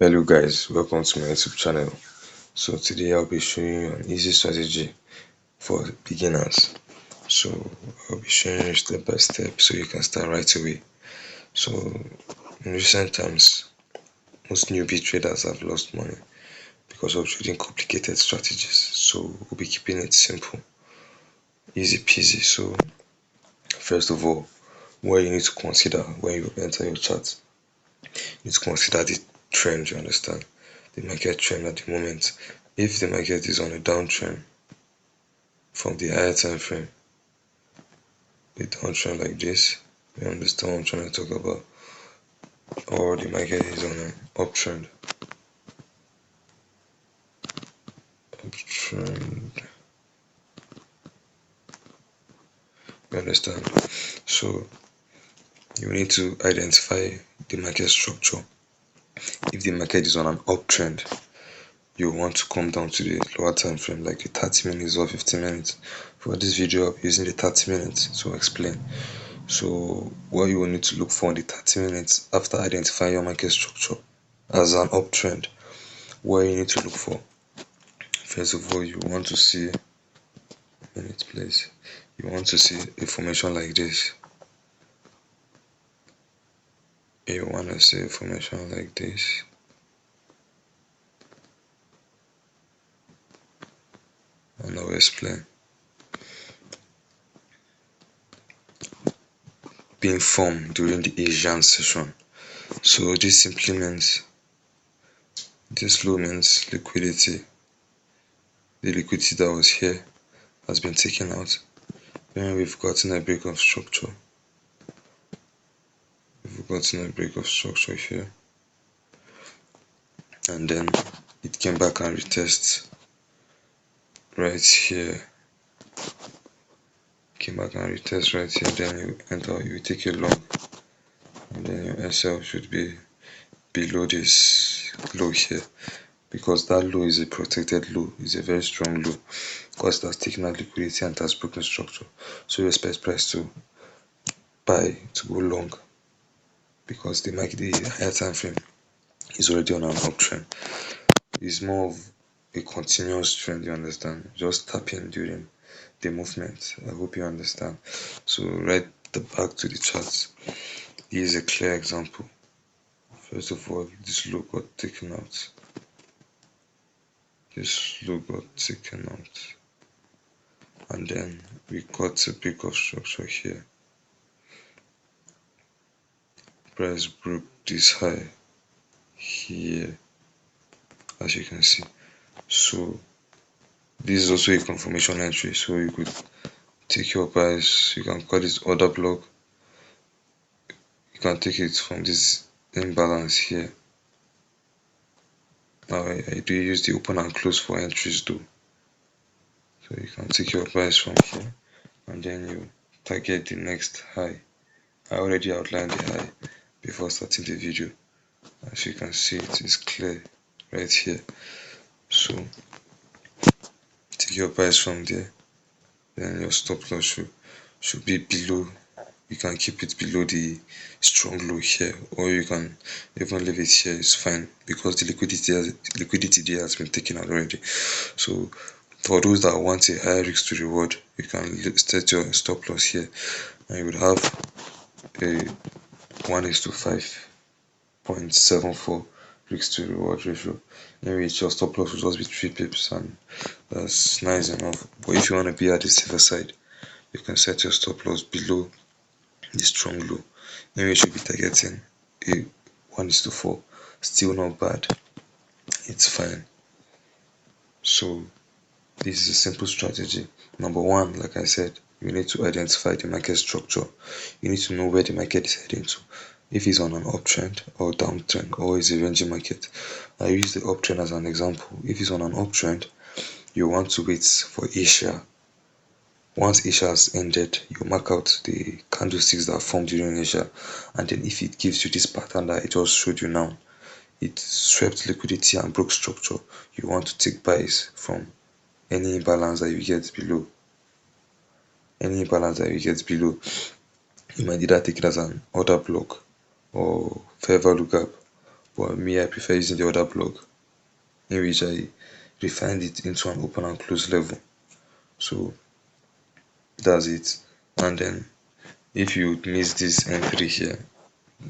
Hello guys, welcome to my YouTube channel. So today I'll be showing you an easy strategy for beginners. So I'll be showing you step by step so you can start right away. So in recent times, most newbie traders have lost money because of trading complicated strategies. So we'll be keeping it simple, easy peasy. So first of all, what you need to consider when you enter your chart, you need to consider the trend, you understand? The market trend at the moment. If the market is on a downtrend from the higher time frame, a downtrend like this, you understand what I'm trying to talk about, or the market is on an uptrend, you understand? So you need to identify the market structure. If the market is on an uptrend, you want to come down to the lower time frame, like the 30 minutes or 15 minutes. For this video, I'll be using the 30 minutes to explain. So what you will need to look for in the 30 minutes after identifying your market structure as an uptrend, what you need to look for. First of all, you want to see minute please. You want to see a formation like this. You want to see a formation like this. And I'll explain. Being formed during the Asian session. So this simply means this low means liquidity. The liquidity that was here has been taken out. Then we've gotten a break of structure. We've gotten a break of structure here. And then it came back and retest right here. Came back and retest right here. Then you enter, you take a long, and then your SL should be below this low here, because that low is a protected low, is a very strong low, because it has taken out liquidity and it has broken structure. So you expect price to buy, to go long, because the market, the higher time frame is already on an uptrend. It's more of a continuous trend, you understand? Just tapping during the movement. I hope you understand. So right the back to the charts. Here is a clear example. First of all, this low got taken out. This low got taken out. And then we got a break of structure here. Price broke this high here, as you can see. So this is also a confirmation entry. So you could take your price, you can call this order block. You can take it from this imbalance here. Now I do use the open and close for entries though. So you can take your price from here and then you target the next high. I already outlined the high before starting the video. As you can see, it is clear right here. So take your price from there, then your stop loss should be below. You can keep it below the strong low here, or you can even leave it here. It's fine, because the liquidity there has been taken out already. So for those that want a higher risk to reward, you can set your stop loss here, and you would have a 1:5.74 risk to reward ratio, in which your stop loss will just be 3 pips, and that's nice enough. But if you want to be at the safer side, you can set your stop loss below the strong low, in which you'll be targeting a 1:4. Still not bad, it's fine. So this is a simple strategy. Number one, like I said, you need to identify the market structure. You need to know where the market is heading to, if it's on an uptrend or downtrend, or is a ranging market. I use the uptrend as an example. If it's on an uptrend, you want to wait for Asia. Once Asia has ended, you mark out the candlesticks that formed during Asia, and then if it gives you this pattern that I just showed you now, it swept liquidity and broke structure, you want to take buys from any imbalance that you get below. Any imbalance that you get below, you might either take it as an order block or fair value gap. but me, I prefer using the other blog, in which I refined it into an open and close level. So that's it. And then if you miss this entry here,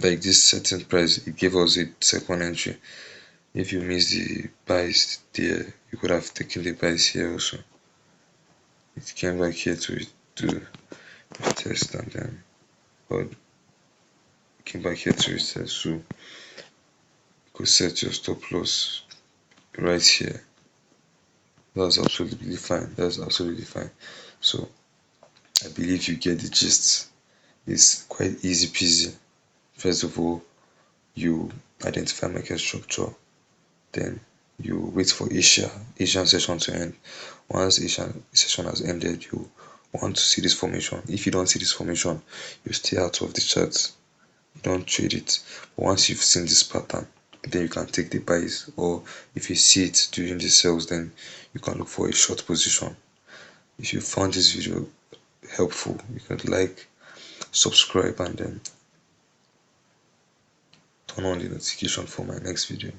like this setting price, it gave us a second entry. If you miss the buys there, you could have taken the buys here also. It came back here to do test, and then but came back here to retest. So you could set your stop loss right here. That's absolutely fine. That's absolutely fine. So I believe you get the gist. It's quite easy peasy. First of all, you identify market structure, then you wait for Asian session to end. Once Asian session has ended, you want to see this formation. If you don't see this formation, you stay out of the chart. You don't trade it. But once you've seen this pattern, then you can take the buys, or if you see it during the sales, then you can look for a short position. If you found this video helpful, you can like, subscribe, and then turn on the notification for my next video.